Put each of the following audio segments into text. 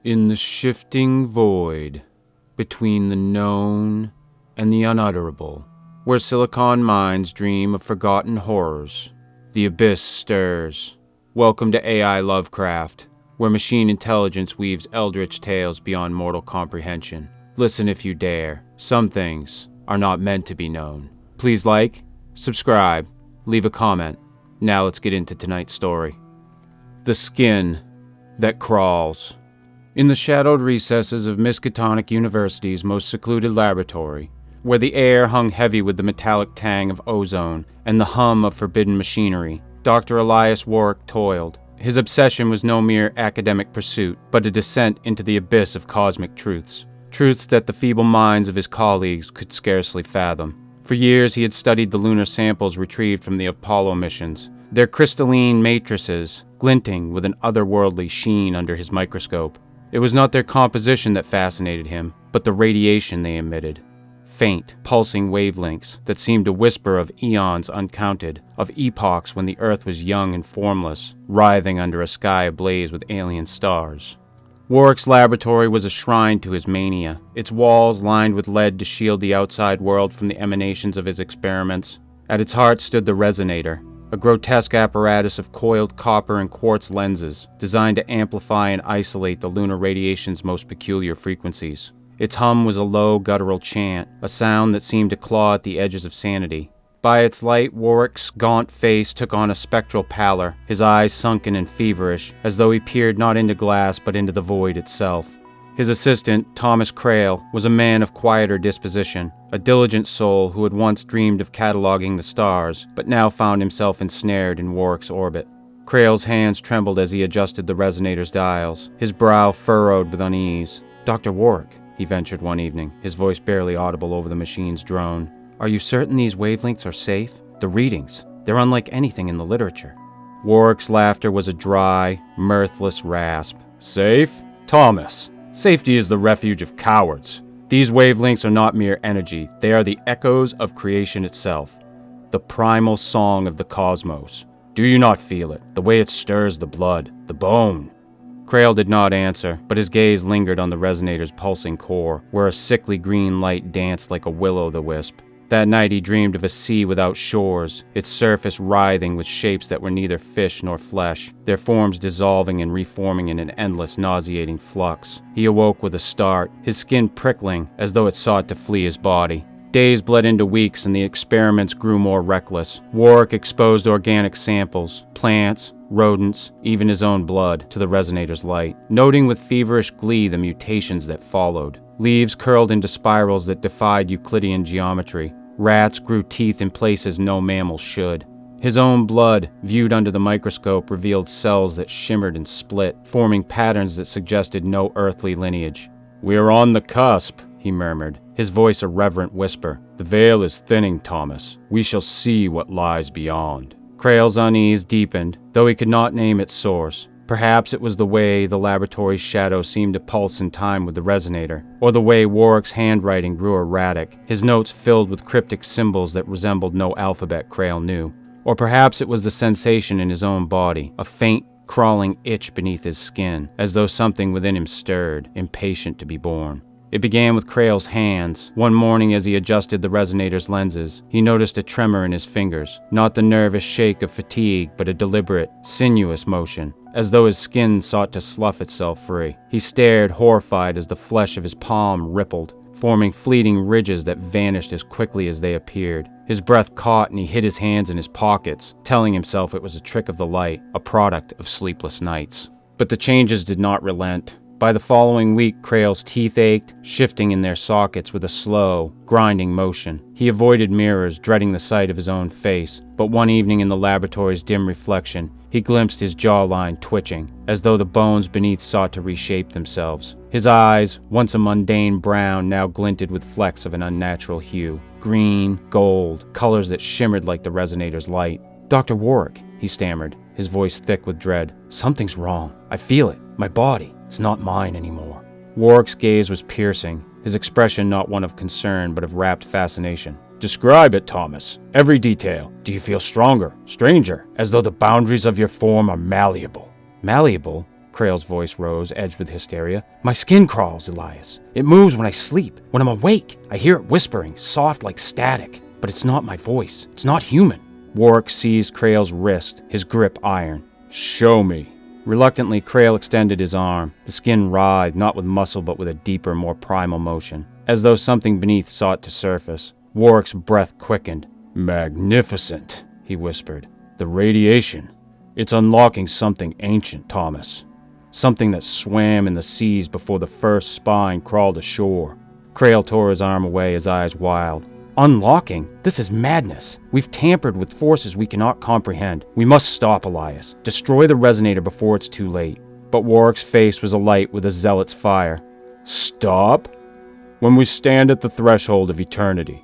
In the shifting void, between the known and the unutterable, where silicon minds dream of forgotten horrors, the abyss stirs. Welcome to AI Lovecraft, where machine intelligence weaves eldritch tales beyond mortal comprehension. Listen if you dare. Some things are not meant to be known. Please like, subscribe, leave a comment. Now let's get into tonight's story. The Skin That Crawls. In the shadowed recesses of Miskatonic University's most secluded laboratory, where the air hung heavy with the metallic tang of ozone and the hum of forbidden machinery, Dr. Elias Warrick toiled. His obsession was no mere academic pursuit, but a descent into the abyss of cosmic truths. Truths that the feeble minds of his colleagues could scarcely fathom. For years he had studied the lunar samples retrieved from the Apollo missions, their crystalline matrices glinting with an otherworldly sheen under his microscope. It was not their composition that fascinated him, but the radiation they emitted. Faint, pulsing wavelengths that seemed to whisper of eons uncounted, of epochs when the earth was young and formless, writhing under a sky ablaze with alien stars. Warrick's laboratory was a shrine to his mania, its walls lined with lead to shield the outside world from the emanations of his experiments. At its heart stood the resonator, a grotesque apparatus of coiled copper and quartz lenses designed to amplify and isolate the lunar radiation's most peculiar frequencies. Its hum was a low, guttural chant, a sound that seemed to claw at the edges of sanity. By its light, Warrick's gaunt face took on a spectral pallor, his eyes sunken and feverish, as though he peered not into glass but into the void itself. His assistant, Thomas Crail, was a man of quieter disposition, a diligent soul who had once dreamed of cataloging the stars, but now found himself ensnared in Warrick's orbit. Crail's hands trembled as he adjusted the resonator's dials, his brow furrowed with unease. "Dr. Warrick," he ventured one evening, his voice barely audible over the machine's drone. "Are you certain these wavelengths are safe? The readings, they're unlike anything in the literature." Warrick's laughter was a dry, mirthless rasp. "Safe? Thomas, safety is the refuge of cowards. These wavelengths are not mere energy, they are the echoes of creation itself, the primal song of the cosmos. Do you not feel it, the way it stirs the blood, the bone?" Crail did not answer, but his gaze lingered on the resonator's pulsing core, where a sickly green light danced like a will-o'-the-wisp. That night he dreamed of a sea without shores, its surface writhing with shapes that were neither fish nor flesh, their forms dissolving and reforming in an endless, nauseating flux. He awoke with a start, his skin prickling as though it sought to flee his body. Days bled into weeks and the experiments grew more reckless. Warrick exposed organic samples, plants, rodents, even his own blood, to the resonator's light, noting with feverish glee the mutations that followed. Leaves curled into spirals that defied Euclidean geometry. Rats grew teeth in places no mammal should. His own blood, viewed under the microscope, revealed cells that shimmered and split, forming patterns that suggested no earthly lineage. "We are on the cusp," he murmured, his voice a reverent whisper. "The veil is thinning, Thomas. We shall see what lies beyond." Crail's unease deepened, though he could not name its source. Perhaps it was the way the laboratory's shadow seemed to pulse in time with the resonator, or the way Warrick's handwriting grew erratic, his notes filled with cryptic symbols that resembled no alphabet Crail knew. Or perhaps it was the sensation in his own body, a faint, crawling itch beneath his skin, as though something within him stirred, impatient to be born. It began with Crail's hands. One morning as he adjusted the resonator's lenses, he noticed a tremor in his fingers, not the nervous shake of fatigue, but a deliberate, sinuous motion, as though his skin sought to slough itself free. He stared, horrified, as the flesh of his palm rippled, forming fleeting ridges that vanished as quickly as they appeared. His breath caught and he hid his hands in his pockets, telling himself it was a trick of the light, a product of sleepless nights. But the changes did not relent. By the following week, Crail's teeth ached, shifting in their sockets with a slow, grinding motion. He avoided mirrors, dreading the sight of his own face, but one evening in the laboratory's dim reflection, he glimpsed his jawline twitching, as though the bones beneath sought to reshape themselves. His eyes, once a mundane brown, now glinted with flecks of an unnatural hue. Green, gold, colors that shimmered like the resonator's light. "Dr. Warrick," he stammered, his voice thick with dread. "Something's wrong. I feel it. My body. It's not mine anymore." Warrick's gaze was piercing, his expression not one of concern but of rapt fascination. "Describe it, Thomas. Every detail. Do you feel stronger, stranger, as though the boundaries of your form are malleable?" "Malleable? Krail's voice rose, edged with hysteria. "My skin crawls, Elias. It moves when I sleep. When I'm awake, I hear it whispering, soft like static. But it's not my voice. It's not human." Warwick seized Krail's wrist, his grip iron. "Show me." Reluctantly, Krail extended his arm. The skin writhed, not with muscle but with a deeper, more primal motion, as though something beneath sought to surface. Warwick's breath quickened. "Magnificent," he whispered. "The radiation. It's unlocking something ancient, Thomas. Something that swam in the seas before the first spine crawled ashore." Krail tore his arm away, his eyes wild. "Unlocking? This is madness. We've tampered with forces we cannot comprehend. We must stop, Elias. Destroy the resonator before it's too late." But Warwick's face was alight with a zealot's fire. "Stop? When we stand at the threshold of eternity.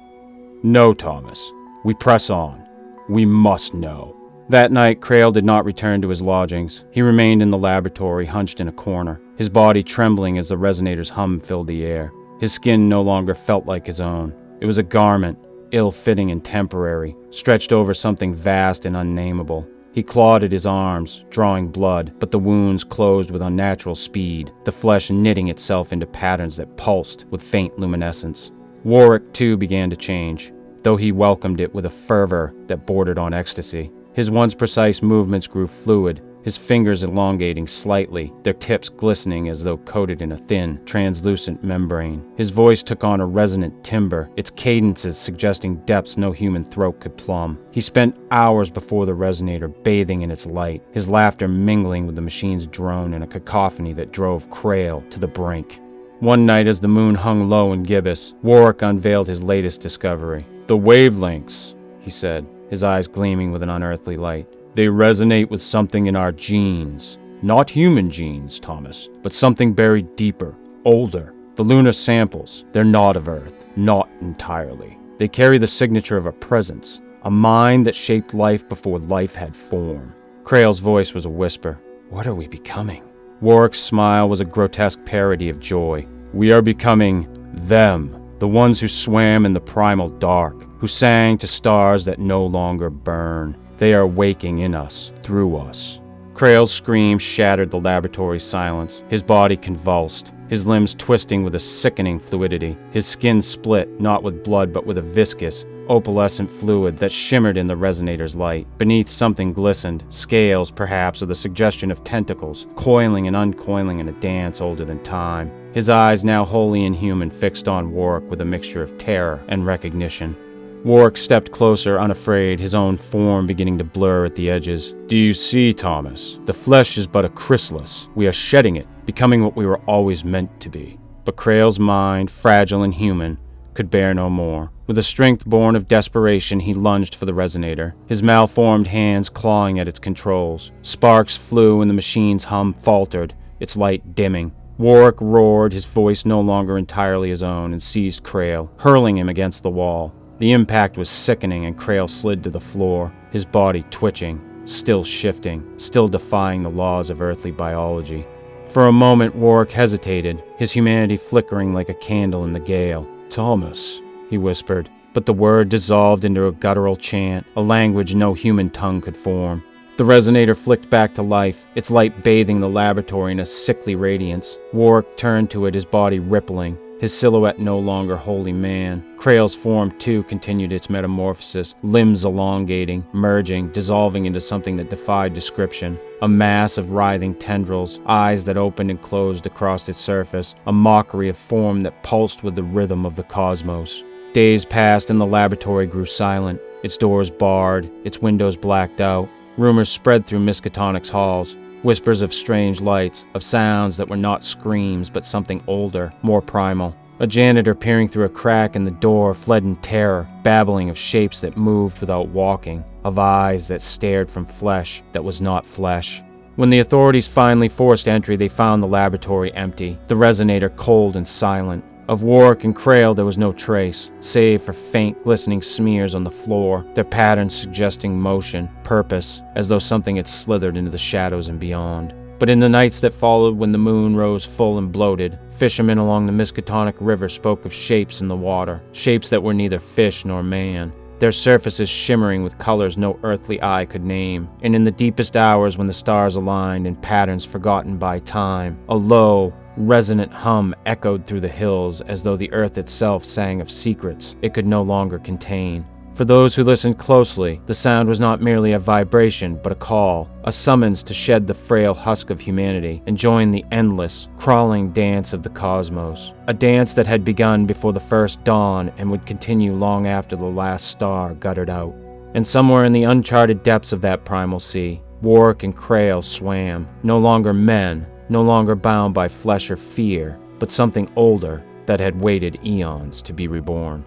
No, Thomas. We press on. We must know." That night, Krail did not return to his lodgings. He remained in the laboratory, hunched in a corner, his body trembling as the resonator's hum filled the air. His skin no longer felt like his own. It was a garment, ill-fitting and temporary, stretched over something vast and unnameable. He clawed at his arms, drawing blood, but the wounds closed with unnatural speed, the flesh knitting itself into patterns that pulsed with faint luminescence. Warwick, too, began to change, though he welcomed it with a fervor that bordered on ecstasy. His once precise movements grew fluid, his fingers elongating slightly, their tips glistening as though coated in a thin, translucent membrane. His voice took on a resonant timbre, its cadences suggesting depths no human throat could plumb. He spent hours before the resonator, bathing in its light, his laughter mingling with the machine's drone in a cacophony that drove Krail to the brink. One night, as the moon hung low in gibbous, Warwick unveiled his latest discovery. "The wavelengths," he said, his eyes gleaming with an unearthly light. "They resonate with something in our genes. Not human genes, Thomas, but something buried deeper, older. The lunar samples, they're not of Earth, not entirely. They carry the signature of a presence, a mind that shaped life before life had form." Krail's voice was a whisper. "What are we becoming?" Warwick's smile was a grotesque parody of joy. "We are becoming them, the ones who swam in the primal dark, who sang to stars that no longer burn. They are waking in us, through us." Krail's scream shattered the laboratory's silence. His body convulsed, his limbs twisting with a sickening fluidity. His skin split, not with blood but with a viscous, opalescent fluid that shimmered in the resonator's light. Beneath, something glistened, scales perhaps, or the suggestion of tentacles, coiling and uncoiling in a dance older than time. His eyes, now wholly inhuman, fixed on Warwick with a mixture of terror and recognition. Warwick stepped closer, unafraid, his own form beginning to blur at the edges. "Do you see, Thomas? The flesh is but a chrysalis. We are shedding it, becoming what we were always meant to be." But Krail's mind, fragile and human, could bear no more. With a strength born of desperation, he lunged for the resonator, his malformed hands clawing at its controls. Sparks flew and the machine's hum faltered, its light dimming. Warwick roared, his voice no longer entirely his own, and seized Krail, hurling him against the wall. The impact was sickening, and Krail slid to the floor, his body twitching, still shifting, still defying the laws of earthly biology. For a moment, Warwick hesitated, his humanity flickering like a candle in the gale. "Thomas," he whispered, but the word dissolved into a guttural chant, a language no human tongue could form. The resonator flicked back to life, its light bathing the laboratory in a sickly radiance. Warwick turned to it, his body rippling, his silhouette no longer wholly man. Krail's form, too, continued its metamorphosis, limbs elongating, merging, dissolving into something that defied description. A mass of writhing tendrils, eyes that opened and closed across its surface, a mockery of form that pulsed with the rhythm of the cosmos. Days passed and the laboratory grew silent, its doors barred, its windows blacked out. Rumors spread through Miskatonic's halls, whispers of strange lights, of sounds that were not screams but something older, more primal. A janitor peering through a crack in the door fled in terror, babbling of shapes that moved without walking, of eyes that stared from flesh that was not flesh. When the authorities finally forced entry, they found the laboratory empty, the resonator cold and silent. Of Warwick and Krail there was no trace, save for faint glistening smears on the floor, their patterns suggesting motion, purpose, as though something had slithered into the shadows and beyond. But in the nights that followed, when the moon rose full and bloated, fishermen along the Miskatonic River spoke of shapes in the water, shapes that were neither fish nor man. their surfaces shimmering with colors no earthly eye could name. And in the deepest hours when the stars aligned in patterns forgotten by time, a low, resonant hum echoed through the hills as though the earth itself sang of secrets it could no longer contain. For those who listened closely, the sound was not merely a vibration, but a call, a summons to shed the frail husk of humanity and join the endless, crawling dance of the cosmos. A dance that had begun before the first dawn and would continue long after the last star guttered out. And somewhere in the uncharted depths of that primal sea, Warrick and Crail swam, no longer men, no longer bound by flesh or fear, but something older that had waited eons to be reborn.